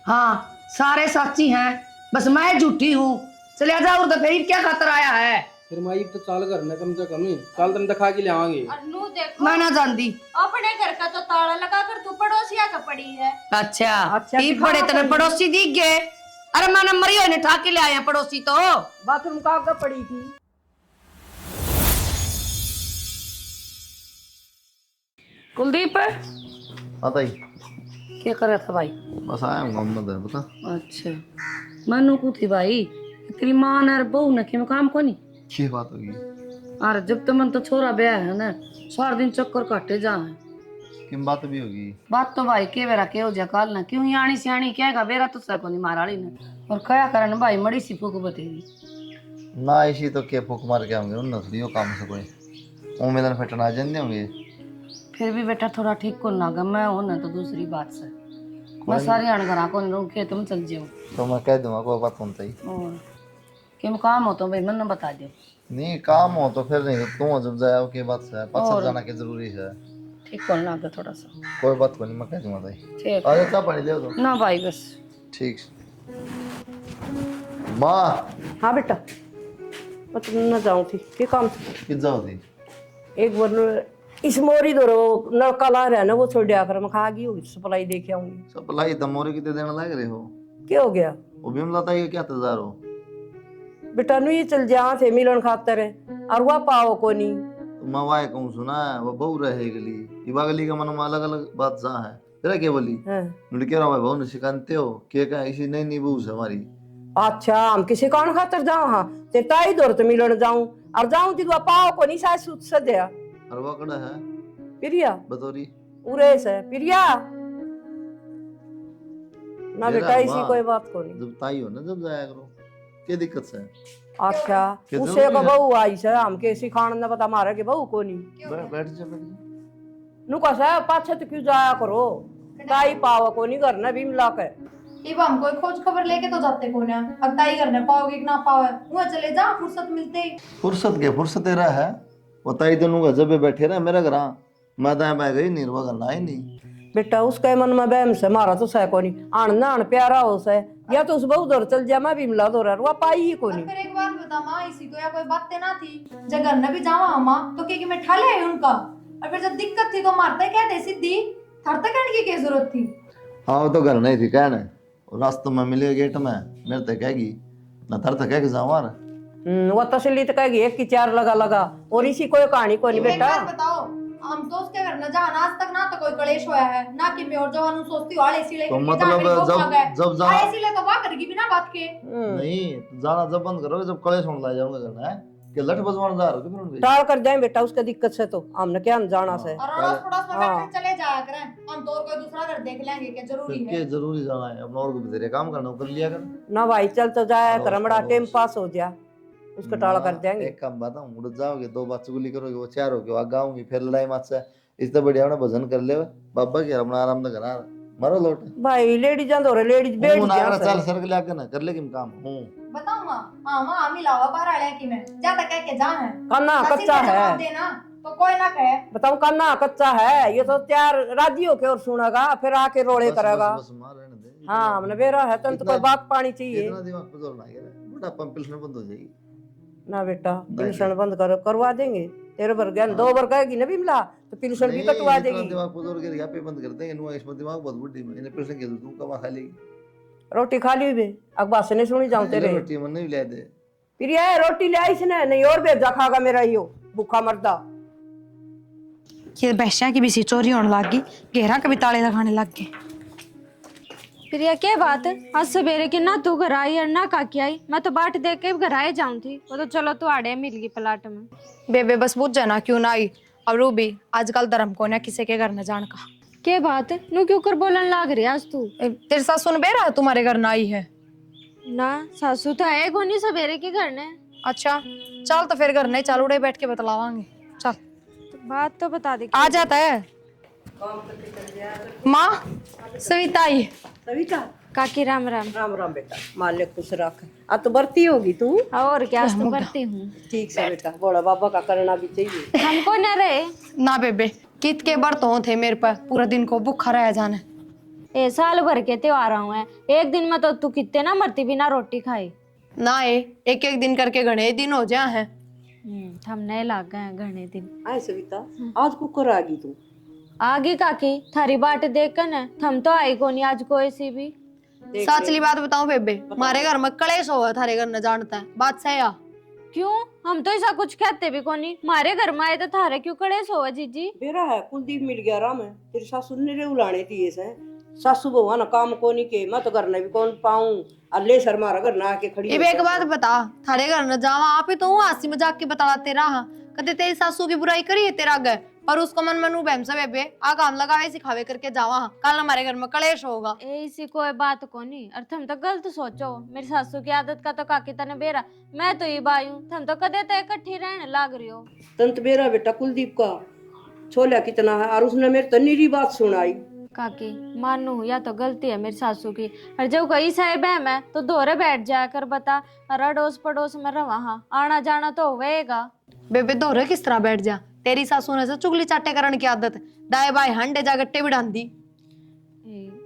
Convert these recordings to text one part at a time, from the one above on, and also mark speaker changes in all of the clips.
Speaker 1: हाँ सारे साची हैं, बस मैं झूठी हूँ। चले जाओ तो फिर क्या खतर आया है।
Speaker 2: फिर माई तो चाल करना कम से कम ही चाल तुम दिखा के ले आवांगे।
Speaker 3: अनु देखो
Speaker 1: मैं ना जानती।
Speaker 3: अपने घर का तो ताला लगा कर तू पड़ोसिया का पड़ी है।
Speaker 1: अच्छा बड़े तेरे पड़ोसी दिख गए। अरे मैं मरी हो ठा के ले आया पड़ोसी तो
Speaker 4: बाथरूम का आगे पड़ी थी।
Speaker 1: कुलदीप
Speaker 5: हाँ ताई,
Speaker 1: क्या कर रहा था भाई?
Speaker 5: बस आया हूँ मोहम्मद है बता।
Speaker 1: अच्छा मनु को थी भाई, तेरी माँ ने बहू ने क्यों काम को नहीं?
Speaker 5: क्या बात होगी?
Speaker 1: अरे जब तो मन तो छोरा ब्याह है ना, सारा दिन चक्कर काटे जा है।
Speaker 5: किन बात भी होगी?
Speaker 1: बात तो भाई के बेरा के हो जा काल ना क्यों यानी सियाणी क्या का बेरा तो सको नहीं माराली ने और कया करन भाई मड़ी सी फूक बतेगी
Speaker 5: ना इसी तो क्या फूक मार के आऊंगे उन नस्लियों काम से कोई उम्मीदन फटना जन होंगे।
Speaker 1: फिर भी बेटा थोड़ा ठीक को ना गा मैं हूं ना तो दूसरी बात से मैं सारी अणगरा को नहीं के तुम चल जाओ
Speaker 5: तो मैं कह दूंगा कोई बात सुनता ही
Speaker 1: और क्यों काम हो तो भाई मन बता दो।
Speaker 5: नहीं काम हो तो फिर नहीं तुम जब जाओ के बात से पछत जाना के जरूरी है।
Speaker 1: ठीक को ना थोड़ा सा
Speaker 5: कोई बात को नहीं मैं कह दूंगा ताई।
Speaker 1: ठीक
Speaker 5: अरे क्या पानी ले दो
Speaker 1: ना भाई बस
Speaker 5: ठीक। माँ
Speaker 4: हाँ बेटा मैं तुम न जाऊँ थी के काम थी।
Speaker 5: कित जाओ थी?
Speaker 4: एक बार इस मोरी दो नलका ला रहा है ना वो छोड़ दिया कर मैं खा गई होगी सप्लाई दे के आऊंगी।
Speaker 5: सप्लाई दमोरे कितने देने लग रहे हो?
Speaker 4: क्या हो गया?
Speaker 5: वो भी मिलाता है क्या तजार हो?
Speaker 4: बेटा नु ये चल जा थे मिलन खातर है और वह पाओ को नहीं।
Speaker 5: तो मैं वाय कहूँ सुना है वो बहु रहे गली इवा गली का मन में अलग अलग बात जा है तेरा क्या बोली?
Speaker 4: हाँ।
Speaker 5: कह रहा भाई बहु ने शिकानते हो क्या क्या इसी नई नई बहू से हमारी।
Speaker 4: अच्छा हम किसी कौन खातर जाऊँ हाँ ते ताई दौर तो मिलन जाऊँ और जाऊँ थी पाओ को नहीं शायद सूत सदया
Speaker 5: और वो कड़ा है
Speaker 4: प्रिया
Speaker 5: बतौरी
Speaker 4: उरेस है प्रिया ना
Speaker 5: मेरा
Speaker 4: बेटा इसी
Speaker 5: माँ।
Speaker 4: कोई बात को नहीं।
Speaker 5: जब ताई हो ना जब जाया करो क्या दिक्कत से?
Speaker 4: अच्छा
Speaker 5: कितना
Speaker 4: उसे का
Speaker 5: है?
Speaker 4: बहू आई से हम के सिखाण न पता मारे के बहू को नहीं
Speaker 5: बैठ जा बैठ जा।
Speaker 4: नु कसा पाछे तो क्यों जाया करो ताई पावा को नहीं करना भी मिला के
Speaker 3: इब हम कोई खोज खबर लेके तो जाते कौन है। अब ताई करने पाओगे कि ना पाओ वहाँ चले जा फुर्सत मिलते ही।
Speaker 5: फुर्सत के फुर्सत तेरा है वो ताई दोनों का जब बैठे रहे मेरा घर मैं दाएं बाएं गई निर्वा करना ही नहीं।
Speaker 4: बेटा उसके मन में बहम से मारा तो सह को नहीं आन ना आन प्यारा हो से या तो उस बहू दौर चल जा मैं भी मिला दौर वो पाई ही को
Speaker 3: और
Speaker 4: नहीं।
Speaker 3: फिर एक बात बता माँ इसी को या कोई बातें ना थी जब घर न भी जावा माँ तो क्या मैं ठा ले उनका और फिर जब दिक्कत थी तो मारते कहते सीधी थरते कहने की क्या जरूरत थी।
Speaker 5: हाँ वो तो घर नहीं थी कहने रास्ते में मिले गेट में मेरे तक कहेगी ना तर तक कह जाओ
Speaker 4: वो तसली तो कहेगी एक की चार लगा लगा और इसी कोई कहानी को नहीं
Speaker 3: एक
Speaker 4: बेटा।
Speaker 3: बात बताओ हम तो उसके घर न जाना आज तक ना तो कोई कलेश होया है ना कि मैं और जवान सोचती हूँ आले इसीलिए
Speaker 5: तो मतलब जब जाना
Speaker 3: इसीलिए तो वाह करेगी बिना बात के।
Speaker 5: नहीं जाना जब बंद करोगे जब कलेश होने लग जाऊंगा करना है कि लठ बजवान जा रहे हो फिर उनके
Speaker 4: टाल कर जाए बेटा उसके दिक्कत से तो हमने क्या जाना से।
Speaker 3: और अड़ोस पड़ोस में बैठे चले जाया करें हम तो और कोई दूसरा घर देख लेंगे क्या जरूरी
Speaker 5: फिर
Speaker 3: है।
Speaker 5: के जरूरी जाना है अपना और भी तेरे काम करना कर लिया कर
Speaker 4: ना भाई चल तो जाया
Speaker 5: अड़ोस
Speaker 4: कर बड़ा
Speaker 5: पड़ोस।
Speaker 4: टाइम पास हो जा उसका टाला कर देंगे।
Speaker 5: एक काम बताऊं उड़ जाओगे दो बात चुगली करोगे वो चार होगे आगे आऊंगी फिर लड़ाई मत से इससे बढ़िया अपना भजन कर ले बाबा के अपना आराम से करा मारो लोट
Speaker 4: भाई लेडीज अंदर है लेडीज बैठ
Speaker 5: हूं ना
Speaker 4: जा
Speaker 5: चल सर के लाके ना कर ले किम काम हूं
Speaker 3: बताओ माँ हाँ माँ हम लावा बाहर आले की मैं ज्यादा कह के जा है
Speaker 4: काना
Speaker 3: नसीब
Speaker 4: कच्चा
Speaker 3: का जवाब
Speaker 4: है
Speaker 3: देना तो कोई ना कहे
Speaker 4: बताऊं काना कच्चा है ये तो त्यार राजी होके और सुनेगा फिर आके रोड़े करेगा।
Speaker 5: बस मार रहने दे
Speaker 4: हाँ हमने बेरा है तंत कोई बात पानी चाहिए
Speaker 5: इतना दिमाग पे जोर ना करे बड़ा पंप पिलसन बंद हो जाएगी
Speaker 4: ना बेटा पिलसन बंद करवा देंगे तेरे भर गया दो बार कहेगी ना भी मिला तो पिलसन भी कटवा देगी।
Speaker 5: दिमाग पे जोर के यहाँ पे बंद कर देंगे नुआ इसमें दिमाग बहुत बुद्धि में इन्हें पिलसन के तू कमा खा लेगी
Speaker 4: रोटी खा ली भी अखबार से नहीं सुनी जाऊं तेरे
Speaker 5: रोटी मन नहीं ले दे
Speaker 4: प्रिया रोटी ले आई इसने नहीं और भेजा खागा मेरा यो भूखा मरदा।
Speaker 6: ये भैंसिया की भी सी चोरी होने लग गई घेरा कभी ताले लगाने लग गए।
Speaker 7: प्रिया क्या बात है आज सवेरे की ना तू घर आई और ना काकी आई मैं तो बाट देख के घर आए जाऊं थी वो तो चलो तू आड़े मिल गई प्लाट में।
Speaker 6: बेबे बस बुझ जाना क्यों ना आई अब रूबी आजकल धर्म को ना किसी के घर न जान का।
Speaker 7: क्या बात है नू क्यों कर बोलन लाग रही आज तू?
Speaker 6: तेरे सास सुन बेरा तुम्हारे घर ना आई है
Speaker 7: ना सासू तो है कोनी सवेरे के घर ने।
Speaker 6: अच्छा चल तो फिर घर नहीं चल उड़े बैठ के बतलावांगे चल
Speaker 7: तो बात तो बता दे
Speaker 6: आ जाता है माँ सविता आई
Speaker 4: सविता
Speaker 7: काकी राम राम।
Speaker 4: राम राम बेटा मालिक खुश रख आ तो बरती होगी तू
Speaker 7: और क्या तो करती हूँ
Speaker 4: ठीक से बेटा बड़ा बाबा का करना भी चाहिए
Speaker 7: हमको न रहे
Speaker 6: ना बेबे कित के बर्त हो थे मेरे पर पूरा दिन को भूखा रह जाना
Speaker 7: ए साल भर के त्योहार हैं, एक दिन में तो तू कितने ना मरती बिना रोटी खाई।
Speaker 6: ना एक एक दिन करके घने दिन हो जा है।
Speaker 7: हमने लाग गए हैं घने दिन।
Speaker 4: आए सविता, आज कुकर आ गई तू।
Speaker 7: आगे काकी थारी बाट देख कर न थम तो आई को नहीं आज कोई सी भी।
Speaker 6: सचली बात बताऊं बेबे, हमारे घर में कलेश हुआ, थारे घर न जानता है बात सही है।
Speaker 7: क्यों? हम तो ऐसा कुछ कहते भी को नहीं। हमारे घर में आए तो थारे क्यों कलेश हुआ जीजी?
Speaker 4: बेरा है कुलदीप मिल गया राम है, तेरी सासू ने रे उलाने दिए से। सासू बहुआ ना काम को नहीं के, मैं तो घर ने भी कौन पाऊं। अल्ले सर मारा घर ना आके खड़ी।
Speaker 6: इब एक बात बता, थारे घर न जावा आप ही तो हंसी मजाक के बताते रहा, कदे तेरी सासू की बुराई करी है तेरा घर, पर उसको मन मनू बहम से बेबे आ काम लगावे सिखावे करके जावा, कल हमारे घर में कलेश होगा।
Speaker 7: ऐसी कोई बात को नहीं। और तुम तो गलत सोचो, मेरी सासू की आदत का तो काकी तने बेरा, मैं तो ये बाई हूँ, तुम तो कदे तो इकट्ठी रहने लाग रही हो।
Speaker 4: तंत बेरा बेटा कुलदीप का छोला कितना है, और उसने मेरे तन्नीरी बात सुनाई।
Speaker 7: काकी मानू या तो गलती है मेरी सासू की, और जब कहीं साहे बहम है तो दोरे बैठ जाया कर बता, और अड़ोस पड़ोस में रहा आना जाना तो होएगा।
Speaker 6: बेबे दोहरे किस तरह बैठ जा, तेरी सासू ने से चुगली चाटे करने की आदत, दाए बाएं हंडे जा गट्टे बिठांदी।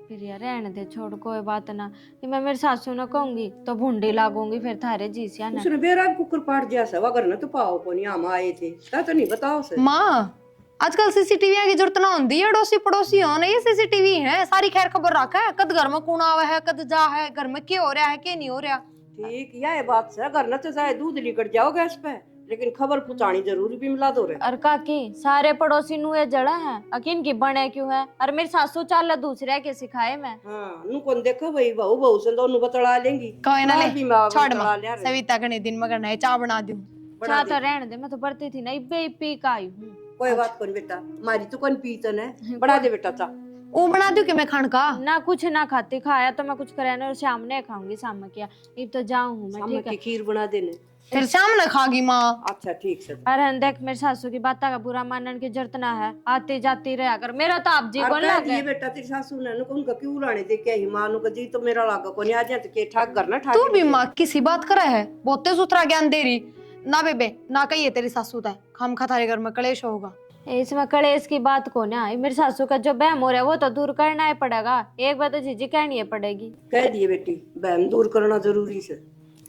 Speaker 7: फिर यार रहने दे, छोड़ कोई बात ना। कि मैं मेरी सासू ने कहूंगी तो भूंडी लागूंगी फिर थारे जीसिया ना।
Speaker 4: उसने बेरा कुकर पाट दिया सवा घर न तो पाओ को नहीं, हम आए थे तो नहीं बताओ से।
Speaker 6: माँ आजकल सीसीटीवी की जरूरत ना होती है, अड़ोसी पड़ोसी हो ना, ये सीसीटीवी है, सारी खैर खबर रखा है, कद घर में कौन आवा है, कद जा है, घर में क्या हो रहा है क्या नहीं हो रहा।
Speaker 4: ठीक यह बात से, घर न तो चाहे दूध लिकट जाओ गैस पे, लेकिन खबर पहुंचानी जरूरी भी मिला दो रे।
Speaker 7: और काकी सारे पड़ोसी नुए जड़ा है, अकिन की बने क्यों है, और मेरी सासू चाल दूसरे के सिखाए मैं।
Speaker 4: हाँ नु कौन देखो भाई बहू बहू से दोनों बतला लेंगी।
Speaker 6: कोई ना ले, छोड़
Speaker 4: बतला
Speaker 6: माँ,
Speaker 4: लिया रे।
Speaker 6: सविता कने दिन में करना है, चाय बना दूं।
Speaker 7: चाह तो रहने दे, मैं तो बढ़ती थी ना, इब्बे पी का आई हूँ।
Speaker 4: कोई बात कौन बेटा, मारी तो कौन पीतन है, बड़ा दे बेटा चा।
Speaker 6: वो बना दूं कि मैं खान का
Speaker 7: ना कुछ ना खाती, खाया तो मैं कुछ करे ना, और शाम ने खाऊंगी, शाम में क्या अब तो जाऊँ हूँ मैं।
Speaker 4: शाम
Speaker 7: ठीक
Speaker 4: की
Speaker 7: है,
Speaker 4: खीर बना देने।
Speaker 6: फिर शाम न खागी माँ।
Speaker 4: अच्छा ठीक से।
Speaker 7: अरे देख मेरी सासू की बात का बुरा मानने की जरूरत ना है, आती जाती रहा कर, मेरा तो आप जी
Speaker 4: और
Speaker 7: कौन
Speaker 4: कह
Speaker 7: लगे।
Speaker 4: दिए बेटा तेरी सासू ने नु उनका क्यों लाने दे के ही मां नु का जी तो मेरा लागा कोनी आ जाए तो के ठाक करना ठाक।
Speaker 6: तू भी माँ किसी बात करा है, बहुते सुथरा ज्ञान दे रही ना बेबे, ना कहिए तेरी सासू था खाम खा थारे घर में कलेश होगा।
Speaker 7: इसमें कलेश की बात को ना, मेरी सासू का जो बहम हो रहा है वो तो दूर करना ही पड़ेगा, एक बात तो जीजी कहनी है पड़ेगी।
Speaker 4: कह दिए बेटी बहन दूर करना जरूरी से।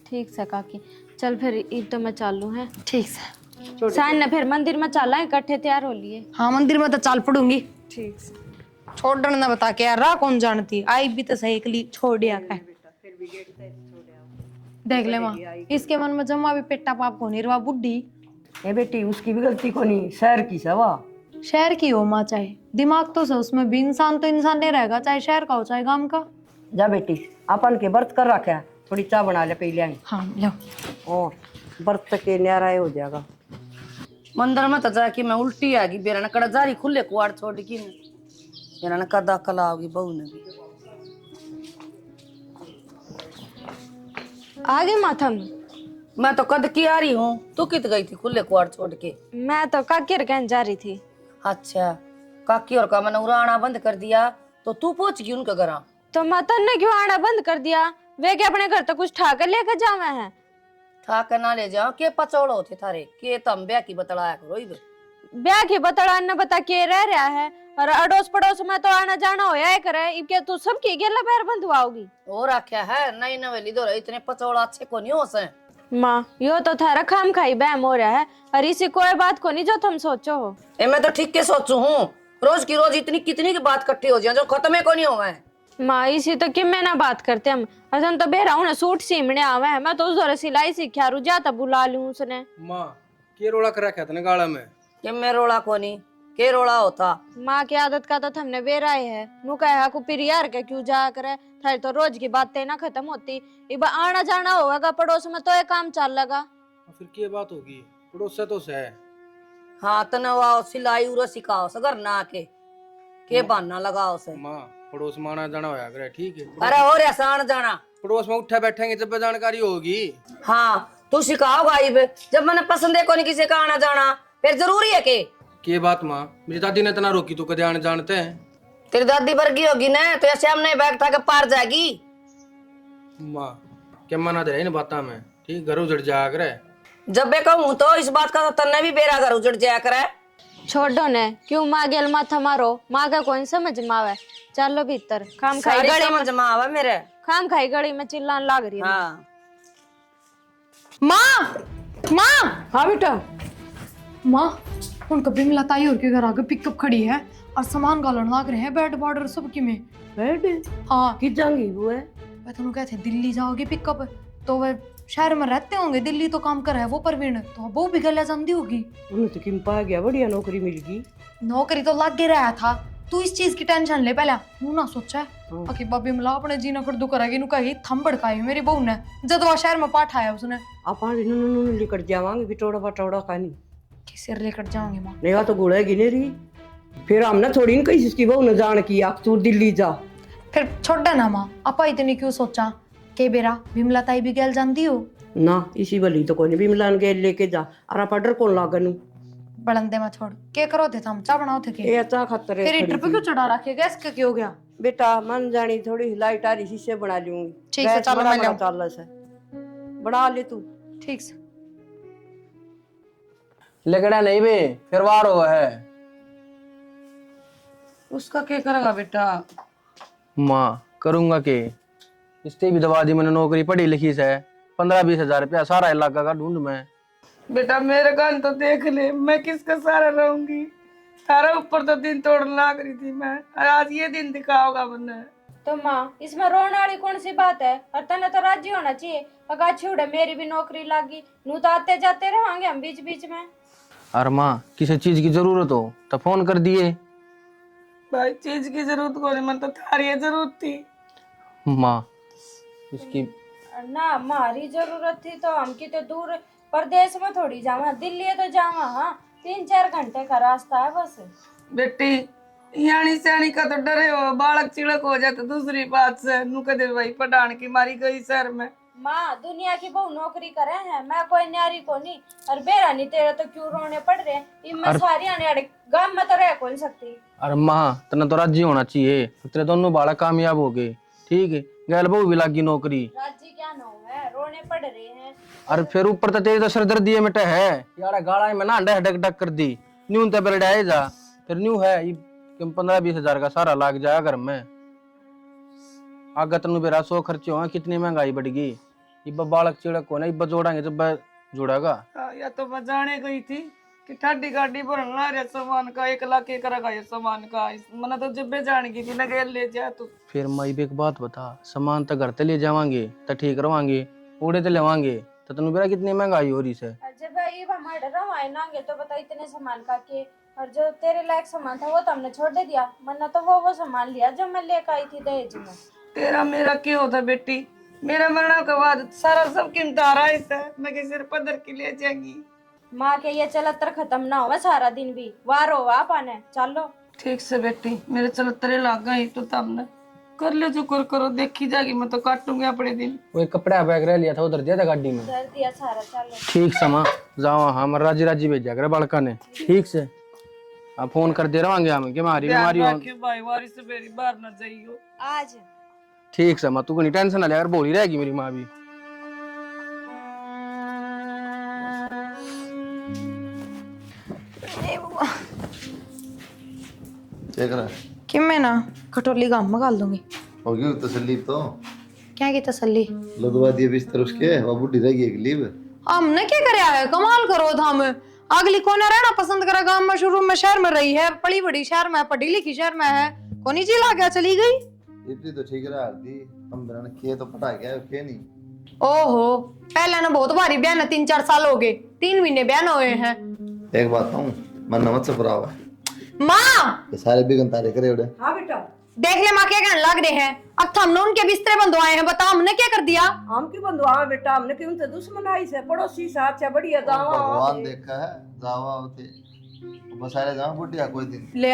Speaker 7: ठीक से काकी, चल फिर ईद तो मैं चालू है।
Speaker 6: ठीक से
Speaker 7: सान न फिर मंदिर में चला इकट्ठे तैयार हो लिए।
Speaker 6: हाँ मंदिर में तो चाल पड़ूंगी।
Speaker 7: ठीक से
Speaker 6: छोड़न ना बता के यार, रहा कौन जानती, आई भी तो सही एकली छोड़ दिया का। देख ले माँ, इसके मन में जमा भी पेटा पाप को निर्वा बुढ़ी।
Speaker 4: ए बेटी उसकी भी गलती कोनी, शहर की सवा।
Speaker 6: शहर की हो माँ, चाहे दिमाग तो से उसमें भी इंसान तो इंसान नहीं रहेगा, चाहे शहर का हो चाहे गांव का।
Speaker 4: जा बेटी अपन के व्रत कर रखा है, थोड़ी चाय बना ले पहले आई।
Speaker 6: हाँ लो।
Speaker 4: और व्रत के न्यारा हो जाएगा।
Speaker 1: मंदिर में तो जाके मैं उल्टी आ गई, बेरा ने कड़ा जारी खुले कुआड़ छोड़ की ने, बेरा ने कदा कला होगी बहू ने भी।
Speaker 7: आगे माथम,
Speaker 1: मैं तो कद की आ रही हूँ, तू कित गई थी खुले कुआड़ छोड़ के?
Speaker 7: मैं तो काकी कहने जा रही थी।
Speaker 1: अच्छा, काकी और का मैंने उड़ाना बंद कर दिया तो तू पहुंच गई उनके घर?
Speaker 7: तो मतन ने क्यों आना बंद कर दिया? वे क्या अपने घर तो कुछ ठाकर लेकर जावे हैं?
Speaker 1: ठाक ना ले जाओ, के पचौड़ होते थारे के तम ब्याह की बतलाया करो। इब
Speaker 7: ब्याह की बतड़ा न बता के रह रहा है, और अड़ोस पड़ोस में तो आना जाना होया है करे, इब क्या तू सबकी गेला पैर बंधवाओगी?
Speaker 1: और आख्या है नई नवेली दो इतने पचौड़ा अच्छे को नहीं हो से।
Speaker 7: माँ यो तो थारा खाम खाई बहम हो रहा है, और इसी कोई बात को नहीं जो तुम सोचो हो।
Speaker 1: ए मैं तो ठीक के सोचू हूँ, रोज की रोज इतनी कितनी की बात इकट्ठी हो जाए जो खत्म को नहीं होगा।
Speaker 7: माँ इसी तो कि मैं ना बात करते हम, असन तो बेरा हूँ ना सूट सीमने आवे है, मैं तो उस दौरे सिलाई सीखा रू, जाता बुला लूं उसने।
Speaker 2: माँ के रोड़ा कर रखा था ना गाड़ा में?
Speaker 1: कि मैं रोड़ा को नहीं, के रोड़ा होता?
Speaker 7: माँ की आदत का तो हमने बेरा है, नु कहा को फिर यार के क्यों जा करे, थारी तो रोज की बातें ना खत्म होती, इब आना जाना होगा पड़ोस में तो ये काम चल लगा।
Speaker 2: फिर क्या बात होगी, पड़ोस से तो से।
Speaker 1: हाँ तनवा सिलाई उरा सिखाओ सगर ना के बहाना लगाओ से।
Speaker 2: माँ पड़ोस में आना जाना होया करे, ठीक है?
Speaker 1: अरे हो रहा सान जाना,
Speaker 2: पड़ोस में उठा बैठेंगे जब जानकारी होगी।
Speaker 1: हाँ तू सिखाओ गाइब, जब मैंने पसंद है को नहीं किसी का आना जाना, फिर जरूरी है के
Speaker 2: बात माँ, मेरी दादी ने इतना रोकी तो कदे आने जानते हैं।
Speaker 1: तेरी दादी वर्गी होगी ना तो ऐसे हमने बैग था के पार जाएगी।
Speaker 2: माँ क्या मना दे रही ना बात में, ठीक घर उजड़ जा करे।
Speaker 1: जब मैं कहूँ तो इस बात का तो तन्ने भी बेरा घर उजड़ जाया करे।
Speaker 7: छोड़ो ने क्यों माँ गेल माथा मारो, माँ का कौन समझ मावे, चलो भीतर खाम खाई
Speaker 8: सारी
Speaker 7: गली
Speaker 8: समझ
Speaker 7: में
Speaker 8: में आवा मेरे।
Speaker 7: खाम खाई गली में चिल्लान लाग रही है।
Speaker 8: हाँ
Speaker 6: माँ माँ
Speaker 4: हाँ बेटा
Speaker 6: माँ उनका बिमला ताई और के घर आगे पिकअप खड़ी है और सामान गालन लाग रहे हैं, बेड बॉर्डर सब की में।
Speaker 4: बैठ
Speaker 6: हाँ
Speaker 4: कि जाएंगी वो है।
Speaker 6: मैं तुम कहते दिल्ली जाओगे पिकअप, तो वह शहर में रहते होंगे, दिल्ली तो काम कर रहा है वो परवीन, तो वो भी गले जानती होगी।
Speaker 4: उन्हें तो किम पा गया, बढ़िया नौकरी मिल गई।
Speaker 6: नौकरी तो लग ही रहा था, तू इस चीज की टेंशन ले पहले। हूं ना सोचा है
Speaker 4: हाँ।
Speaker 6: कि बाबी मला अपने जीना कर दु करेगी, नु कही थम भड़काई मेरी बहू ने जब वह शहर में पाठ आया उसने।
Speaker 4: आप लेकर जावांगे बिटोड़ा बटोड़ा खानी।
Speaker 6: किसे लेकर जाऊंगी माँ?
Speaker 4: नहीं तो गुड़ेगी नहीं रही, फिर हमने थोड़ी न कही इसकी बहू ने जान की आप तू दिल्ली जा।
Speaker 6: फिर छोड़ ना माँ, अपा इतनी क्यों सोचा के बेरा बिमला ताई भी गैल जानती हो
Speaker 4: ना, इसी बली तो कोई नहीं भी मिलान के लेके जा। अरे पडर कौन लागन
Speaker 6: बड़ंदे में छोड़ के करो थे हम चा बनाओ थे के
Speaker 4: ये अच्छा खतरे।
Speaker 6: फिर हीटर पे क्यों चढ़ा रखे, गैस का क्यों हो गया?
Speaker 4: बेटा मन जानी थोड़ी लाइट आ रही शीशे बना लूंगी।
Speaker 6: ठीक है, चलो मैं लाऊं।
Speaker 4: चल से बना ले तू।
Speaker 6: ठीक से।
Speaker 2: लगड़ा नहीं बे, फिर वार हुआ है।
Speaker 8: उसका क्या करेगा बेटा?
Speaker 2: माँ करूंगा के, इससे भी दबा दी मैंने नौकरी, पढ़ी लिखी से 15-20 हजार रुपया सारा इलाका का ढूंढ में।
Speaker 8: बेटा मेरे कान तो देख ले, मैं किसका सहारा रहूंगी? तारा ऊपर तो दिन तोड़ने लग रही थी मैं, और आज ये दिन दिखाओगा मैंने।
Speaker 7: तो माँ इसमें रोने वाली कौन सी बात है? और तने तो राजी होना चाहिए। अगर छूड़े मेरी भी नौकरी लागी, नू तो आते जाते रहेंगे हम बीच बीच में।
Speaker 2: और माँ किसी चीज की जरूरत हो तो फोन कर दिए।
Speaker 8: भाई चीज की जरूरत को नहीं, मन तो थारी जरूरत थी।
Speaker 2: माँ इसकी
Speaker 7: ना हमारी जरूरत थी तो हम की तो दूर प्रदेश में थोड़ी जावा, दिल्ली तो जावा। हाँ 3-4 घंटे का रास्ता है बस।
Speaker 8: बेटी यानी सियानी का तो डरे हो, बालक चिड़क हो जाए तो दूसरी बात से नु कदे भाई पठान की मारी गई शहर में।
Speaker 7: माँ दुनिया की बहु नौकरी करे हैं, मैं कोई न्यारी को नहीं। और बेरा नहीं तेरे तो क्यों रोने पड़ रहे? इनमें सारी आने गांव में तो रह कौन सकती।
Speaker 2: अरे माँ तना तो राजी होना चाहिए, तेरे दोनों बालक कामयाब हो गए, ठीक है, गैल बहू भी लगी नौकरी।
Speaker 7: राजी क्या ना है, रोने पड़ रहे हैं।
Speaker 2: अरे फिर ऊपर तो तेरी तो सरदर्दी है मिटे है यार, गाड़ा में ना डक डक कर दी न्यू तो बेलडाए जा, फिर न्यू है 15-20 हजार का सारा लाग जाएगा घर में। आगे तनु बेरा 100 खर्चे हो, कितनी महंगाई बढ़ गई। इब बालक चिड़क को ना इब जोड़ांगे जब जोड़ागा।
Speaker 8: या तो मैं जाने गई थी कि ठाडी गाड़ी भरना रे सामान का 1 लाख के करेगा ये सामान का, मैंने तो जब जान की थी ना गए ले जा तू।
Speaker 2: फिर मैं एक बात बता, सामान तो घर ते ले जावांगे तो ठीक रवांगे, उड़े तो लेवांगे तो तनु बेरा कितनी महंगाई हो रही है।
Speaker 7: जब ये हमारे रवाए नांगे तो बता इतने सामान का के, और जो तेरे लायक सामान था वो तो हमने छोड़ दे दिया, वरना तो वो सामान लिया जो मैं लेकर आई थी दहेज में।
Speaker 8: तेरा मेरा क्या होता बेटी, मेरा मरने के बाद सारा सब किमतारा है, मैं किसी सिर पदर के ले जाएंगी।
Speaker 7: माँ के ये चलतर खत्म ना हो सारा दिन भी वार हो आप आने चलो।
Speaker 8: ठीक से बेटी, मेरे चलतरे लाग गई तो तमने कर ले जो करो, देखी जाएगी, मैं तो काटूंगी अपने दिन।
Speaker 2: वो एक कपड़ा बैग रह लिया था उधर दिया था गाड़ी में।
Speaker 7: कर दिया सारा, चलो
Speaker 2: ठीक समा जाओ, हम राजी राजी भेजा करे बालका ने, ठीक से आप फोन कर दे रवांगे हम कि हमारी बीमारी हो।
Speaker 8: भाई वारी से मेरी बाहर न जाइयो
Speaker 7: आज।
Speaker 2: ठीक समा, तू कोई टेंशन ना ले, अगर बोली रहेगी मेरी माँ भी।
Speaker 5: क्या करा
Speaker 6: कि मैं ना खटोली गांव में गाल दूंगी।
Speaker 5: होगी तसल्ली तो,
Speaker 6: क्या की तसल्ली?
Speaker 5: लगवा दिए बिस्तर उसके, वो बुढ़ी रह गई एक लीव।
Speaker 6: हमने क्या कराया है, कमाल करो था। हम अगली कोने रहना पसंद करा, गांव में शुरू में शहर में रही है, बड़ी बड़ी शहर में, पढ़ी लिखी शहर में है, कोनी जी ला गया चली गई।
Speaker 5: इतनी तो ठीक रहा दी, हम बना के तो पटा गया के नहीं।
Speaker 6: ओहो पहले ना बहुत भारी बयान है, 3-4 साल हो गए, 3 महीने बयान हुए हैं।
Speaker 5: एक बात कहूं, मन मत से बुरा हुआ
Speaker 6: माँ
Speaker 5: ये सारे बिगन तारे करे उड़े।
Speaker 4: हाँ बेटा
Speaker 6: देख ले माँ क्या कहने लग रहे हैं, अब तो हमने उनके बिस्तरे बंधवाए हैं, बता हमने क्या कर दिया?
Speaker 4: हम की बंधुआ बेटा, हमने क्यों से दुश्मन आई से पड़ोसी से अच्छा बढ़िया जावा।
Speaker 5: भगवान देखा है जावा होते बसारे जाओ बुढ़िया कोई दिन
Speaker 6: ले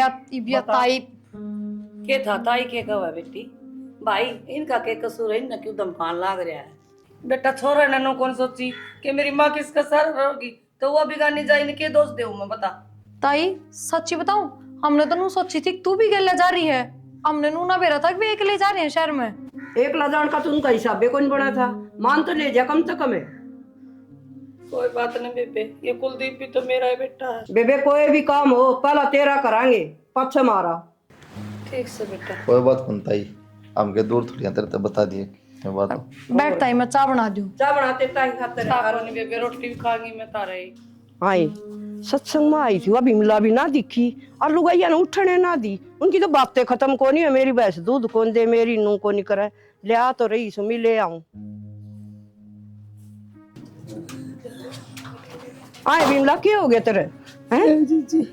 Speaker 6: ताई
Speaker 8: के था ताई के कहा बेटी, भाई इनका के कसूर है, इनका क्यों दमकान लाग रहा है? बेटा छोरा ने नो कौन सोची कि मेरी माँ किसका सहारा रहोगी, तो वो बिगानी जाए इनके दोष दे मैं बता।
Speaker 6: ताई सच्ची बताऊं, हमने तो नू सोची थी तू भी गले जा रही है, हमने नू ना बेरा था कि वे अकेले जा रहे हैं शहर में।
Speaker 4: एक लाजान का तो उनका हिसाब कौन बना था, मान तो ले जा कम से कम है।
Speaker 8: कोई बात नहीं बेबे, ये कुलदीप भी तो मेरा है बेटा है।
Speaker 4: बेबे कोई भी काम हो पहला तेरा करांगे, पछ मारा।
Speaker 8: ठीक से बेटा।
Speaker 5: कोई बात कौन ताई, हमके दूर थोड़ी तेरे तो बता दिए मैं बात।
Speaker 6: बैठता ही मैं चाय बना दूं।
Speaker 4: चाय बनाते ताई खाते
Speaker 8: साफ नहीं बेबे, रोटी भी खाएंगी मैं तारा ही।
Speaker 4: आई सत्संग में आई थी, वह बिमला भी ना दिखी और लुगाइया ने उठने ना दी। उनकी तो बातें खत्म को नहीं है। मेरी भैंस दूध कौन दे, मेरी नू को नहीं करे, ले आ तो रही सो ले आऊं। आए बिमला क्या हो गया तेरे हैं?
Speaker 8: जी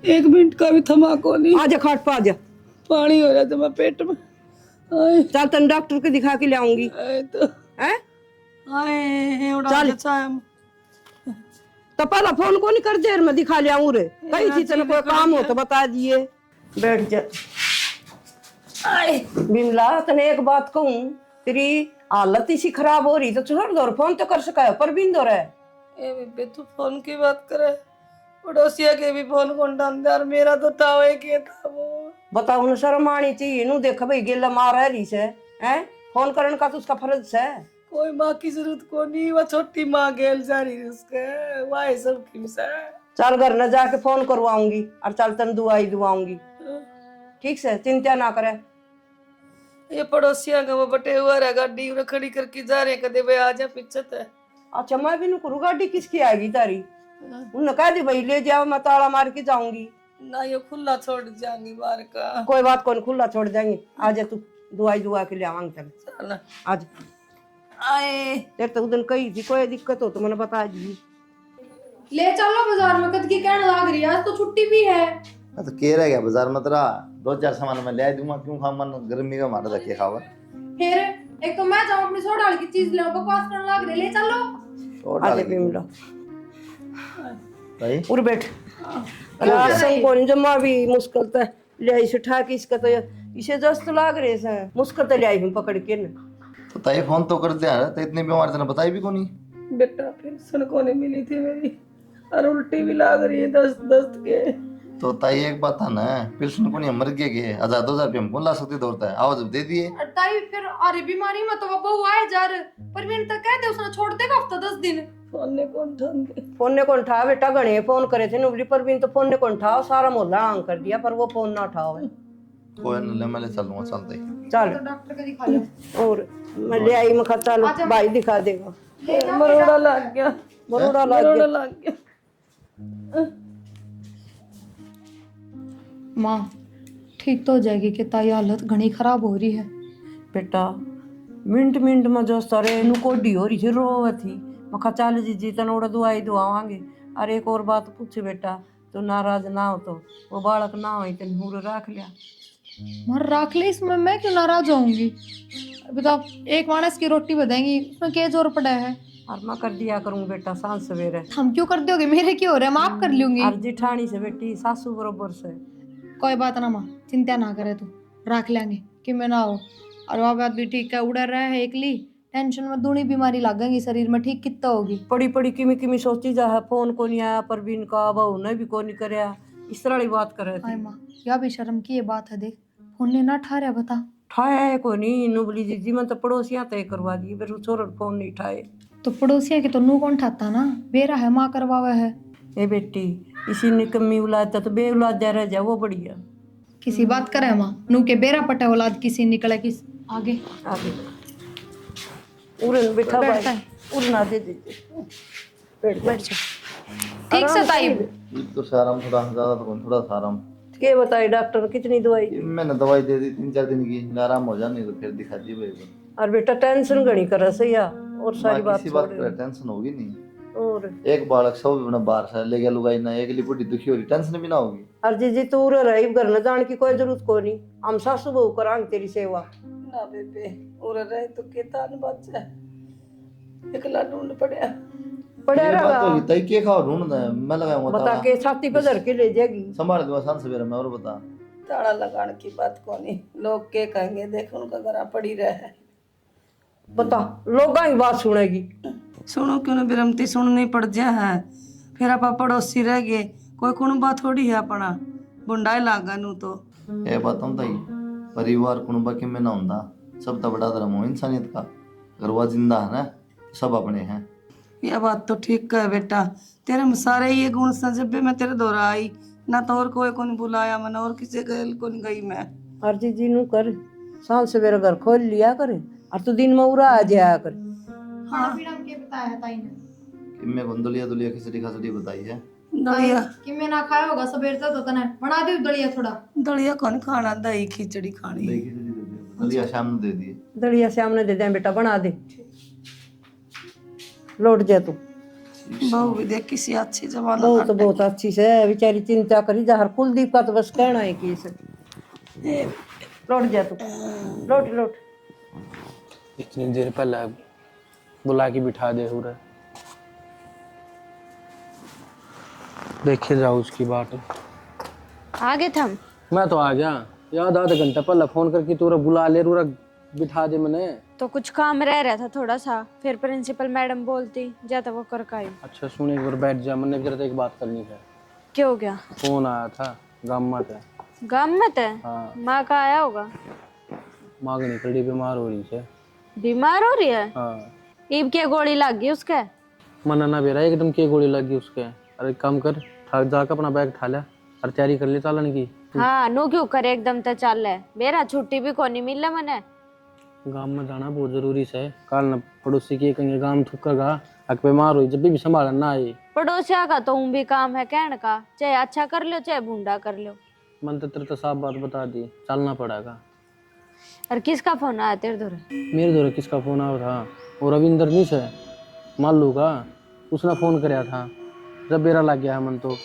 Speaker 8: 1 मिनट का भी थमा को नहीं।
Speaker 4: आजा खाट पा जा,
Speaker 8: पानी हो जाता मैं पेट में। आए
Speaker 4: चल तन डॉक्टर को दिखा के ले आऊंगी।
Speaker 8: आए तो
Speaker 4: हैं
Speaker 8: आए उड़ा
Speaker 4: चल।
Speaker 8: के चाय
Speaker 4: तो पहला फोन को नहीं कर, देर में दिखा ले आऊं रे। कहीं थी तेरे कोई काम हो तो बता दिए। बैठ जा। बिमला तने एक बात कहूं, तेरी हालत इसी खराब हो रही तो छोड़ दो, फोन तो कर सका पर बिंदो रे।
Speaker 8: ए बेबे तू फोन की बात करे, पड़ोसिया के भी फोन कौन डालते यार, मेरा तो टावे के था वो।
Speaker 4: बताओ न, शर्म आनी चाहिए। नु देख भाई गेला मार है रही से हैं, फोन करने का तो उसका फर्ज है।
Speaker 8: कोई माँ की जरूरत को नहीं, वो छोटी माँ गेल जा रही है उसके, वाह सब खिमसा।
Speaker 4: चल घर न जाके फोन करवाऊंगी और चल तन दुआई दुआऊंगी, ठीक से चिंता ना करे।
Speaker 8: ये पड़ोसिया का वो बटे हुआ है, गाड़ी खड़ी करके जा रहे, कदे वे आ जा पीछे ते।
Speaker 4: अच्छा मैं भी नु करू, गाड़ी किसकी आएगी तारी? उन्होंने कह दी भाई ले जाओ, मैं ताला मार के जाऊंगी।
Speaker 8: ना ये खुला छोड़ जाएंगी बाहर का।
Speaker 4: कोई बात कौन, खुला छोड़ जाएंगे। आजा तू दुआई दुआ के ले आवांगे। चल
Speaker 8: चल
Speaker 4: आज
Speaker 8: आए
Speaker 4: तेरे तो उधर कही थी कोई दिक्कत हो तो मैंने बता दी।
Speaker 3: ले चलो बाजार में, कद की कहने लग रही है, आज तो छुट्टी भी है।
Speaker 5: तो कह रहा क्या बाजार में तेरा 2-4 सामान मैं ले दूंगा, क्यों खा मन गर्मी का मारा रखे खावा।
Speaker 3: फिर एक तो मैं जाऊं अपनी सोडा वाली की चीज ले, बकवास करने लग रही। ले चलो।
Speaker 5: और
Speaker 4: आजा
Speaker 5: डालेगी
Speaker 4: बिमला
Speaker 5: भाई।
Speaker 4: उर बैठ। सब को जमा भी मुश्किल तो ले इसे उठा के, इसका तो इसे जस्त लाग रहे से मुश्किल तो ले आई हूं पकड़ के न।
Speaker 5: तो ताई फोन तो कर दिया तो इतनी बीमार तेने बताई भी को नहीं।
Speaker 8: बेटा फिर सड़कों ने मिली थी मेरी, और उल्टी भी लाग रही है दस्त दस्त के।
Speaker 5: तो ताई एक बात था ना, पेशेंट को नहीं मर गए के 1000-2000 रुपये हम कौन ला सकते दौड़ता है, आवाज दे दिए।
Speaker 3: ताई फिर अरे बीमारी में तो वो बहू आए जा रहे, पर मैंने तो कह दे उसने छोड़ देगा हफ्ता 10 दिन।
Speaker 8: फोन ने कौन ठान दे।
Speaker 4: फोन ने कौन उठा बेटा, गणे फोन करे थे नुबली पर भी तो फोन ने कौन उठाओ, सारा मोहल्ला आंग कर दिया पर वो फोन ना उठाओ।
Speaker 5: कोई न ले, मैं ले चलूंगा चलते ही।
Speaker 4: चल
Speaker 3: तो डॉक्टर को दिखा लो।
Speaker 4: और मैं ले आई, मैं खा चल भाई दिखा देगा।
Speaker 8: मरोड़ा लग गया,
Speaker 4: मरोड़ा लग
Speaker 8: मरोड़ा
Speaker 4: गया।
Speaker 8: लग गया।
Speaker 3: माँ ठीक तो हो जाएगी कि ताई हालत घनी खराब हो रही है।
Speaker 4: बेटा मिनट मिनट में जो सारे नु कोडी हो रही थी, रोवे थी। मैं खा चल जीजी तन उड़ा दुआई दुआवांगे। अरे एक और बात पूछ बेटा, तो नाराज ना हो तो वो बालक ना हो तन हुर रख लिया।
Speaker 3: मर राख ले, इसमें मैं क्यों नाराज होऊंगी? बताओ, एक मानस की रोटी बताएंगी, उसमें क्या जोर पड़ा है?
Speaker 4: और मैं कर दिया करूँ बेटा सांझ सवेरे।
Speaker 3: हम क्यों कर दोगे, मेरे क्यों हो रहे, हम आप कर लूंगी।
Speaker 4: और जिठानी से बेटी सासू बरोबर से।
Speaker 3: कोई बात ना माँ, चिंता ना करे तू, रख लेंगे कि मैं ना हो। और वह बात भी ठीक है, उड़ा रहा है एकली, टेंशन में दूनी बीमारी लगेगी शरीर में, ठीक कितना होगी।
Speaker 4: पड़ी पड़ी किमी किमी सोची जा है, फोन को नहीं आया परवीन का, बहू ने भी को नहीं करया, इस तरह की बात करे
Speaker 3: हाय
Speaker 4: थी।
Speaker 3: माँ, या भी शर्म की ये बात है, देख फोन ने ना ठहरा, बता।
Speaker 4: ठाया है को नहीं, नुबली जीजी मैं तो पड़ोसियां तय करवा दी, फिर छोर फोन नहीं ठाए।
Speaker 3: तो पड़ोसिया के तो नू कौन ठाता ना, बेरा है माँ करवावा है।
Speaker 4: ए बेटी इसी निकम्मी औलाद तो बे औलाद जा रह जा, वो बढ़िया।
Speaker 3: किसी बात करे माँ, नू के बेरा पटे औलाद किसी निकले किस आगे।
Speaker 4: आगे उड़न बैठा
Speaker 3: बैठता
Speaker 4: भाई,
Speaker 3: है।
Speaker 4: उड़ना दे दीजिए। बैठ जा।
Speaker 3: ठीक से ताई।
Speaker 5: तो साराम थोड़ा ज्यादा तो थोड़ा साराम।
Speaker 4: के बताए डॉक्टर कितनी दवाई दी?
Speaker 5: मैंने दवाई दे दी 3-4 दिन की, आराम हो जाने तो फिर दिखा दी भाई।
Speaker 4: और बेटा टेंशन घनी कर सैया, और सारी बात
Speaker 5: किसी बात
Speaker 4: छोड़।
Speaker 5: पर टेंशन होगी नहीं।
Speaker 4: और
Speaker 5: एक बालक सब अपना बाहर से ले गया लुगाई ना, एक लिपुटी दुखी हो रही, टेंशन भी ना होगी।
Speaker 4: और जीजी तू उरे रही, घर न जाने की कोई जरूरत को नहीं, हम सासू बहू करांगे तेरी सेवा।
Speaker 8: ना बेबे और रहे तो केतान बच्चा एकला ढूंढ पड़या।
Speaker 4: पड़ा
Speaker 5: ये बात
Speaker 4: रहा
Speaker 5: होगी तई के खाओ ढूंढना है, मैं लगाऊंगा
Speaker 4: बता
Speaker 5: ताला।
Speaker 4: के छाती पे धर के ले जाएगी।
Speaker 5: संभाल दूंगा शाम सवेरे मैं, और बता।
Speaker 8: ताड़ा लगाने की बात कोनी, लोग के कहेंगे, देख उनका घरा पड़ी रहे।
Speaker 4: बता लोग की बात सुनेगी।
Speaker 8: सुनो क्यों ना बिरमती, सुननी पड़ जा है, फिर आप पड़ोसी रह गए, कोई कुण बात थोड़ी है अपना बुंडाई लागा नू तो।
Speaker 5: ये बात हम तई परिवार कुणबा के में ना हुंदा, सब तो बड़ा धर्म हो इंसानियत का। अगर वह जिंदा है ना, सब अपने हैं।
Speaker 8: यह बात तो ठीक है बेटा, तेरे में सारे ये गुण से जब भी मैं तेरे दौरा आई ना, तो और कोई को नहीं बुलाया मैंने, और किसी गैल को नहीं गई मैं।
Speaker 4: और जीजी नु कर शाम सवेरे घर खोल लिया करे और तू दिन में उड़ा आ जाया कर।
Speaker 3: खाना पीना में के बताया है ताई ने
Speaker 5: कि मैं दलिया दुलिया खिचड़ी खिचड़ी बताई है।
Speaker 8: दलिया
Speaker 3: कि मैं ना खाया होगा सवेर से तो तने बना दी दलिया थोड़ा।
Speaker 8: दलिया कौन खाना, दही खिचड़ी खानी।
Speaker 5: दही खिचड़ी दे दिया, दलिया शाम में दे दिए।
Speaker 4: दलिया से हमने दे दे बेटा बना दे, लौट जा तू।
Speaker 8: बहू भी देख किसी अच्छी जमाना
Speaker 4: बहुत बहुत अच्छी से बेचारी चिंता करी जा। हर कुलदीप का तो बस कहना है कि इसे लौट जा तू, लौट लौट।
Speaker 2: इतनी देर पहले बुला के बिठा दे हो रहा, देखे जाओ उसकी बात।
Speaker 7: आगे थम।
Speaker 2: मैं तो आ गया याद, आधा घंटा पहले फोन करके तू बुला ले रूरा बिठा दे मैंने।
Speaker 7: तो कुछ काम रह रहा था थोड़ा सा, फिर प्रिंसिपल मैडम बोलती जाता वो कर का आई।
Speaker 2: अच्छा सुन एक बार बैठ जा, मैंने जरा एक बात करनी है।
Speaker 7: क्या हो गया?
Speaker 2: फोन आया था गाँव में था।
Speaker 7: गाँव में थे?
Speaker 2: हाँ
Speaker 7: माँ का आया होगा।
Speaker 2: माँ की निकली बीमार हो रही है।
Speaker 7: बीमार हो रही है?
Speaker 2: हाँ
Speaker 7: ईब क्या गोली लग गई उसके?
Speaker 2: मना ना बेरा एकदम के गोली लग गई उसके। अरे काम कर, जाकर अपना बैग उठा लिया और तैयारी कर ली चालन की।
Speaker 7: हाँ नो क्यों करे एकदम तो चल है, मेरा छुट्टी भी कोनी मिल मने।
Speaker 2: गांव में जाना बहुत जरूरी है। कल न पड़ोसी के कहेंगे गांव थुकेगा अक बीमार हुई, जब भी संभालना ना आए।
Speaker 7: पड़ोसिया का तो भी काम है कहने का, चाहे अच्छा कर लो चाहे बूंदा कर लो।
Speaker 2: मन तो तेरे तो साफ बात बता दी, चलना पड़ेगा।
Speaker 7: और किसका फोन आया तेरे दौरे?
Speaker 2: मेरे दौरे किसका फोन आया था? वो रविंदर नहीं से मालू का, उसने फोन कराया था जब बेरा लग गया है मन तो।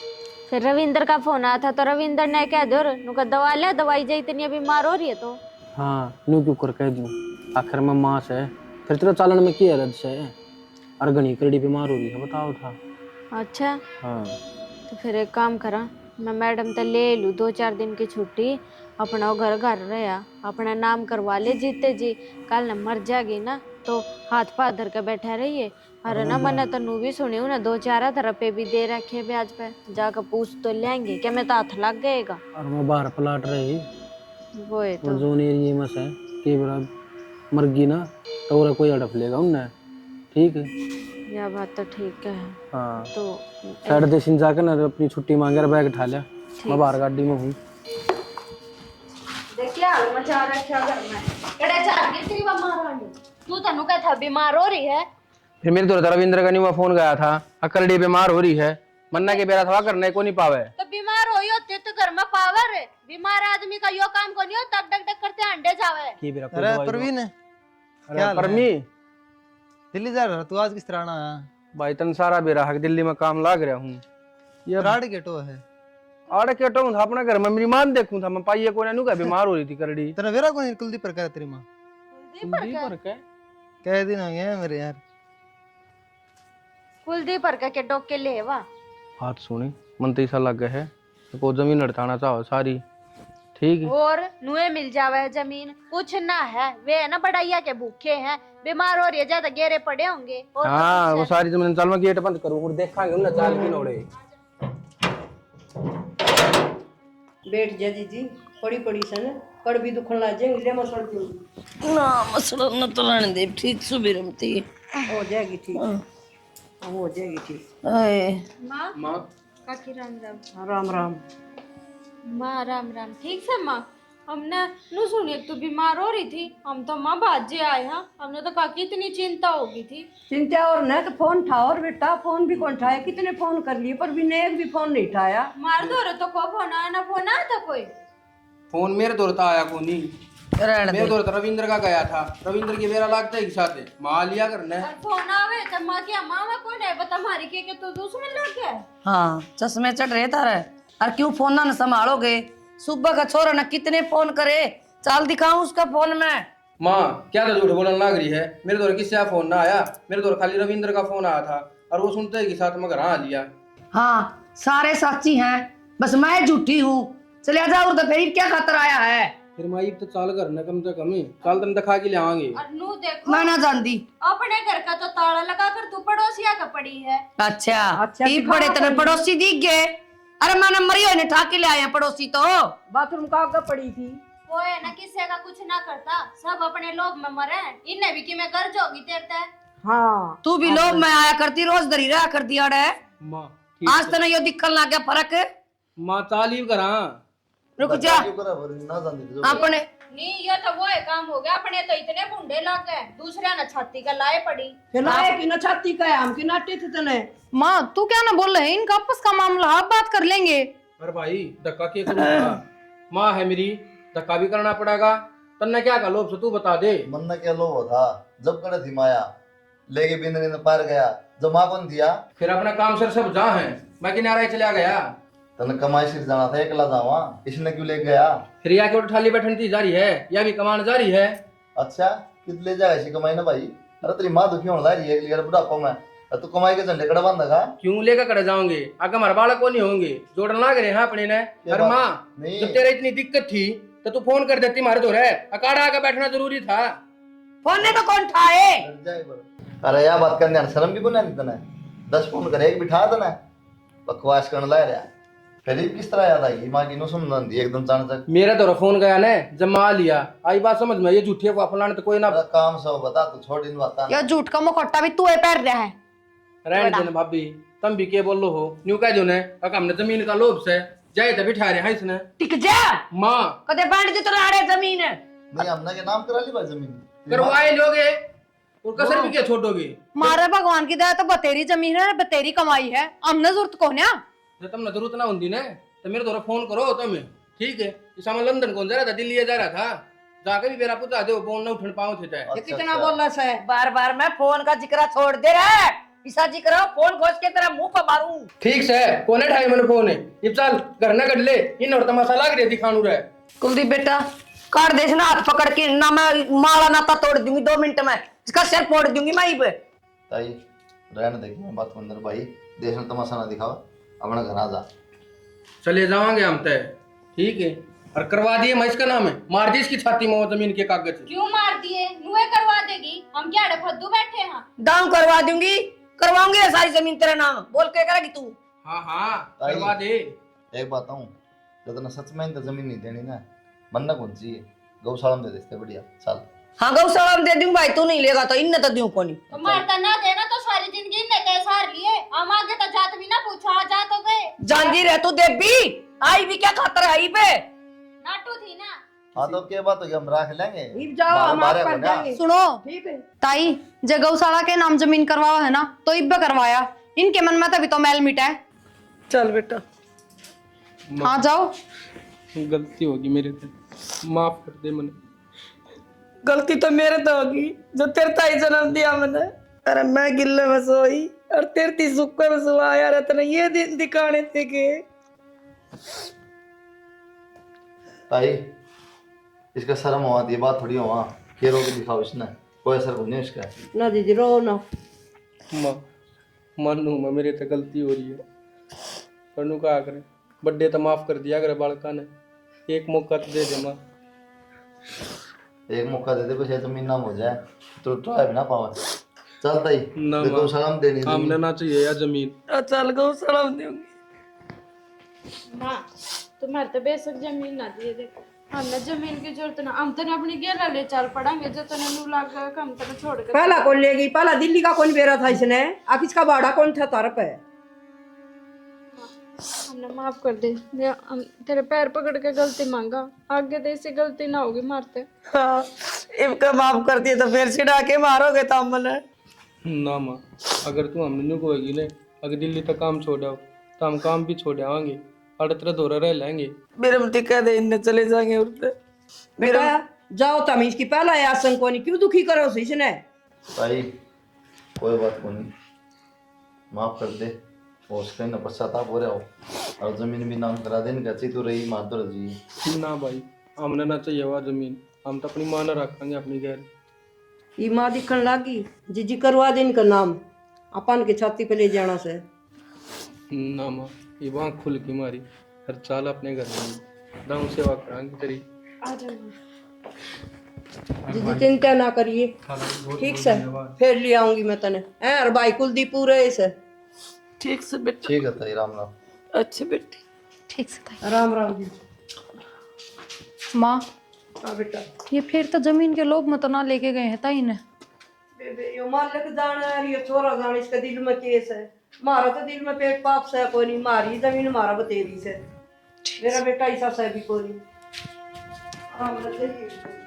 Speaker 7: फिर रविंदर का फोन आया था तो रविंदर ने कह दो नुका दवा ले, दवाई जा इतनी बीमार हो रही है तो।
Speaker 2: हाँ न्यू क्यों कर कह दूँ, आखिर में माँ से फिर तेरा चालन में क्या रद से और घनी करड़ी बीमार हो रही है बताओ था।
Speaker 7: अच्छा
Speaker 2: हाँ
Speaker 7: तो फिर एक काम करा, मैं मैडम तो ले लूँ 2-4 दिन की छुट्टी, अपना घर घर रहा अपना नाम करवा ले जीते जी। कल न मर जाएगी ना तो हाथ पाथ धर के बैठा रहिए। अरे ना मैंने तो नू भी सुनी हूँ ना, 2-4 रुपए भी दे रखे ब्याज पे, जाकर पूछ तो लेंगे क्या मैं तो हाथ लग गएगा।
Speaker 2: और मैं बाहर पलाट रही
Speaker 7: वो है तो
Speaker 2: जोन एरिया में से कई बार मर गई ना तो और कोई हड़प लेगा उन्हें। ठीक है
Speaker 7: यह बात तो ठीक है।
Speaker 2: हाँ
Speaker 7: तो
Speaker 2: साइड देशन जाकर ना अपनी छुट्टी मांगे बैग उठा लिया, मैं बाहर गाड़ी में हूँ।
Speaker 7: देखिए हाल मचा रखा घर में, कड़े चार के तेरी महारानी तू तनु का था बीमार हो रही है।
Speaker 2: फिर मेरे तो रविंद्र का नहीं फोन गया था, अकलड़ी बीमार हो रही है, मन्ना के बेरा था करने को नहीं पावे।
Speaker 7: तो बीमार हो होते तो घर में पावर है, बीमार आदमी का यो काम को नहीं होता, डक डक करते अंडे जावे।
Speaker 2: की बेरा
Speaker 9: अरे परवीन
Speaker 2: अरे परमी
Speaker 9: दिल्ली जा रहा तू आज किस तरह आना है?
Speaker 2: भाई तन सारा बेरा हक दिल्ली में काम लाग रहा हूँ। ये
Speaker 9: राड गेटो है
Speaker 2: आड़ के हूँ था अपना घर में मेरी मान देखूं था मैं पाइये को नु का बीमार हो रही थी करड़ी।
Speaker 9: तेरा वेरा कौन कुलदीप पर तेरी माँ
Speaker 2: कुलदीप पर के
Speaker 9: कह दिन हो गए मेरे यार।
Speaker 7: कुलदीप पर के डोक के ले वा
Speaker 2: हाथ सुनी मन तो ऐसा लग है को जमीन लड़ताना चाहो सारी। ठीक है
Speaker 7: और नुए मिल जावे जमीन कुछ ना है, वे है ना बढ़ाइया के भूखे हैं, बीमार हो रही है ज्यादा गेरे पड़े होंगे। और
Speaker 2: हाँ वो सारी जमीन चल मैं गेट बंद करूँ और देखांगे उन्हें चाल की नोड़े।
Speaker 4: बैठ जा जीजी, पड़ी पड़ी से ना कड़ भी दुखन ला जाएंगे ले मसल दूंगी
Speaker 8: ना मसला न तो रहने दे, ठीक सुबह रमती
Speaker 4: हो जाएगी ठीक, हो जाएगी ठीक।
Speaker 8: आए
Speaker 7: माँ काकी राम राम।
Speaker 4: राम राम।
Speaker 7: माँ राम राम। ठीक से माँ, हमने नु सुनी तू बीमार हो रही थी, हम तो माँ बाजे आए हैं, हमने तो काकी इतनी चिंता होगी थी।
Speaker 4: चिंता और न तो फोन उठाओ और बेटा फोन भी कौन उठाया, कितने फोन कर लिए पर भी ने एक भी फोन नहीं उठाया।
Speaker 7: मार दो रे तो को फोन आया ना, फोन आया था कोई?
Speaker 2: फोन मेरे दौर आया को नहीं,
Speaker 8: रहने
Speaker 2: मेरे दौर रविंद्र का गया था, रविंद्र के बेरा लागता है साथ माँ लिया करने।
Speaker 7: और फोन आवे तो माँ क्या माँ कौन है बता, हमारी के तो दुश्मन लग गया।
Speaker 8: हाँ चश्मे चढ़ रहे तारे, और क्यों फोन ना संभालोगे? सुबह का छोरा ना कितने फोन करे, चाल दिखाऊं उसका फोन में।
Speaker 2: माँ क्या तो झूठ बोलने लग रही है, मेरे दौर किसी का फोन ना आया, मेरे दौर खाली रविंद्र का फोन आया था और वो सुनते के साथ में घर आ लिया।
Speaker 8: हाँ सारे साची हैं, बस मैं झूठी हूँ। चले जाओ तो फिर क्या खतरा आया है?
Speaker 2: फिर माई तो चाल करना कम से कम चाल तन दिखा के ले आएंगे।
Speaker 7: और नू देखो
Speaker 8: मैं ना जानती।
Speaker 7: अपने घर का तो ताला लगा कर तू पड़ोसिया का पड़ी है।
Speaker 8: अच्छा ई पड़े तेरे पड़ोसी दिख गए? अरे मैं नंबर ही ने ठा के ले आए पड़ोसी तो।
Speaker 4: बाथरूम का आगे पड़ी थी।
Speaker 7: वो है ना किसी का कुछ ना करता, सब अपने लोग में मरे, इन्हें भी कि मैं कर जोगी तेरते।
Speaker 4: हाँ
Speaker 8: तू भी लोग में आया करती, रोज दरी रहा कर दिया रे।
Speaker 2: माँ
Speaker 8: आज तो नहीं यो दिक्कत लग गया फर्क।
Speaker 2: माँ तालीफ करा
Speaker 1: रुक जा
Speaker 5: क्यों करा फिर ना जानती जो
Speaker 1: अपने
Speaker 10: नहीं ये तो वो है काम हो गया अपने तो इतने भुंडे लग गए दूसरे न छाती का लाए पड़ी
Speaker 4: फिर लाए कि न छाती का है हम की नाटे थे तने।
Speaker 6: माँ तू क्या ना बोल रहे, इनका आपस का मामला आप बात कर लेंगे।
Speaker 2: अरे भाई धक्का क्या करूंगा, माँ है मेरी, धक्का भी करना पड़ेगा। तन्ने क्या का लोभ से तू बता दे।
Speaker 5: मन ना क्या लोभ था जब करे थी माया लेके बिंदनी ने पार गया जब माँ कौन दिया
Speaker 2: फिर अपना काम सर सब जहाँ है, मैं किनारा ही चला गया।
Speaker 5: तने कमाई सिर जाना था एकला जावा इसने क्यों ले गया।
Speaker 2: फिर या के ठाली बैठन थी जारी है या भी कमान जारी है।
Speaker 5: अच्छा कित ले जाएगा इसी कमाई ना भाई। अरे तेरी माँ दुखी होने लगी है एक बुढ़ापा में तू कमाई के झंडे कड़ा बांधेगा।
Speaker 2: क्यों लेकर कड़े जाओगे, आगे हमारे बालक को नहीं होंगे, जोड़न लाग रहे हैं अपने ने। अरे माँ
Speaker 5: नहीं
Speaker 2: जब तेरे इतनी दिक्कत थी तो तू फोन कर देती, मारे तो रहे अकाड़ा आके बैठना जरूरी था।
Speaker 1: फोन ने तो कौन ठाए।
Speaker 5: अरे यार बात करने शर्म की बुनियाद तने 10 फोन करे एक बिठा देना बकवास करने ला रहा फिर किस तरह याद आई माँ की नो समझ दी एकदम चाणचक।
Speaker 2: मेरा तो फोन गया ने जमा लिया, आई बात समझ में, ये झूठी अफवाह फलाने तो कोई ना।
Speaker 5: काम सब बता तू छोड़ इन बात
Speaker 6: या झूठ का मुखौटा भी तू पैर रहा है।
Speaker 2: रहने देना भाभी, तुम भी के बोल लो हो न्यू कह दो ने हमने जमीन का लोभ से जाए तो बिठा रहे हैं इसने।
Speaker 1: टिक जा
Speaker 2: माँ
Speaker 1: कदे बांट दे तो रहे जमीन
Speaker 5: नहीं हमने के नाम करा ली भाई जमीन
Speaker 2: करवाए लोगे और कसर भी क्या छोड़ोगे।
Speaker 6: मारे भगवान की दया तो बतेरी जमीन है, बतेरी कमाई है, हमने जरूरत को ना
Speaker 2: जब तुमने जरूरत ना होती ना तो मेरे द्वारा फोन करो तुम्हें, ठीक है। इस समय लंदन कौन जा रहा था, दिल्ली जा रहा था, जाके भी मेरा पुता दे फोन ना उठन पाओ थे।
Speaker 1: ये कितना बोल रहा है बार बार मैं फोन का जिक्र छोड़ दे रहा है, ईसा जिक्र फोन घोष के तेरा मुंह पर मारूं।
Speaker 2: ठीक से कौन है ढाई मैंने फोन है ये चल घर ना कर ले इन और तमाशा लाग रही दिखाणु रहे।
Speaker 1: कुलदीप बेटा कर देश ना हाथ पकड़ के ना मैं माला नाता तोड़ दूंगी 2 मिनट में, इसका सिर फोड़ दूंगी मैं पे।
Speaker 5: ताई रहने देखी मैं बात अंदर भाई देश में तमाशा ना दिखाओ अपना घर आ जा।
Speaker 2: चले जावांगे हम तय, ठीक है। और करवा दिए मैं इसका नाम है, मार दी इसकी छाती में वो जमीन के कागज।
Speaker 10: क्यों मार दिए नुए करवा देगी हम क्या फद्दू बैठे हैं।
Speaker 1: दाम करवा दूंगी, करवाऊंगी सारी जमीन तेरा नाम बोल के करेगी तू।
Speaker 2: हाँ हाँ करवा दे।
Speaker 5: एक बात हूँ जब सच में इनका जमीन नहीं देनी ना बनना कौन चाहिए गौशाला में दे देते बढ़िया चल।
Speaker 1: हाँ गौशाला में दे दूं भाई, तू नहीं लेगा तो इन्ने तो दूं कोनी।
Speaker 10: तो मारता ना देना तो सारी जिंदगी ने कैसे हार लिए हम आगे तो जात भी ना पूछा जा तो गए
Speaker 1: जानती रह तू देवी आई भी क्या खातर आई पे
Speaker 10: नाटू थी ना।
Speaker 5: हाँ तो क्या बात होगी हम रख लेंगे
Speaker 4: इब जाओ हम आप कर देंगे।
Speaker 6: सुनो
Speaker 4: ठीक है
Speaker 6: ताई, जब गौशाला के नाम जमीन करवाया है ना तो इब्बे करवाया, इनके मन में तभी तो मैल मिटा है।
Speaker 4: चल बेटा
Speaker 6: हाँ जाओ।
Speaker 2: गलती होगी मेरे से, माफ कर दे मैंने।
Speaker 4: गलती तो मेरे तो होगी जो तेरे ताई जन्म दिया मैंने। अरे मैं गिल्ले में सोई और तेरे ती सुक्के में सुवाया रे तेरे ये दिन दिखाने थे के।
Speaker 5: ताई इसका शर्म हुआ ये बात थोड़ी हुआ के रोक दिखाओ इसने कोई असर को नहीं इसका।
Speaker 4: ना दीदी रो ना
Speaker 2: माँ मानू मैं मेरे से गलती हो रही है, पर का करे बर्थडे तो माफ कर दिया अगर बालका ने, एक मौका तो दे दे माँ।
Speaker 5: एक मौका दे दे कुछ जमीन नाम हो जाए तो ट्राई भी ना पावा। चल ताई
Speaker 2: ना
Speaker 5: देखो सलाम देनी
Speaker 2: हमने ना चाहिए यार जमीन।
Speaker 4: चल गौशाला में दूंगी।
Speaker 7: माँ तुम्हारे तो बेशक जमीन ना दिए देखो, हमने जमीन की जरूरत ना, हम तो अपनी गेला ले चल पड़ेंगे जो तने नू लाग हम तो छोड़ के।
Speaker 4: पहला कौन लेगी, पहला दिल्ली का कौन बेरा था इसने, आखिर इसका भाड़ा कौन था तार पे।
Speaker 7: हमने माफ कर दे, हम तेरे पैर पकड़ के गलती मांगा, आगे तो ऐसी गलती ना होगी मारते।
Speaker 4: हाँ इनका माफ कर दिए तो फिर छिड़ा के मारोगे तो हमने।
Speaker 2: ना माँ अगर तू हमने न्यू कोई ने अगर दिल्ली तक काम छोड़ाओ तो हम काम भी छोड़ आवांगे और तेरा दौरा रह लेंगे।
Speaker 4: मेरे मत कह दे इनने चले जाएंगे उड़ते। बेटा जाओ तुम इसकी पहला है आसन को नहीं क्यों दुखी करो इसने।
Speaker 5: ताई कोई बात को नहीं माफ कर दे और उसके न पश्चाताप हो रहा हो और जमीन भी नाम करा दे इनका तो रही माधुर जी।
Speaker 2: ना भाई हमने ना चाहिए वह जमीन, हम तो अपनी माँ न रखेंगे अपनी घर।
Speaker 4: ये माँ दिखने लागी जीजी करवा दे इनका नाम अपन के छाती पे ले जाना से।
Speaker 2: ना माँ ये वहाँ खुल की मारी हर चाल अपने घर में दाऊ सेवा करांगे तेरी।
Speaker 4: जीजी चिंता ना करिए ठीक से फिर ले आऊंगी मैं तने और भाई कुलदीप पूरे से। ठीक से बेटा।
Speaker 5: ठीक है ताई राम राम।
Speaker 4: अच्छे बेटे
Speaker 6: ठीक से ताई।
Speaker 4: राम राम जी।
Speaker 6: माँ
Speaker 4: हाँ बेटा
Speaker 6: ये फिर तो जमीन के लोभ में तो ना लेके गए हैं ताई ने।
Speaker 4: बेबे यो मालिक जाना है ये छोरा जाना इसका दिल में केस है, मारा तो दिल में पेट पाप से कोई नहीं, मारी जमीन मारा बतेरी से। मेरा बेटा ऐसा सही भी कोई हाँ मतलब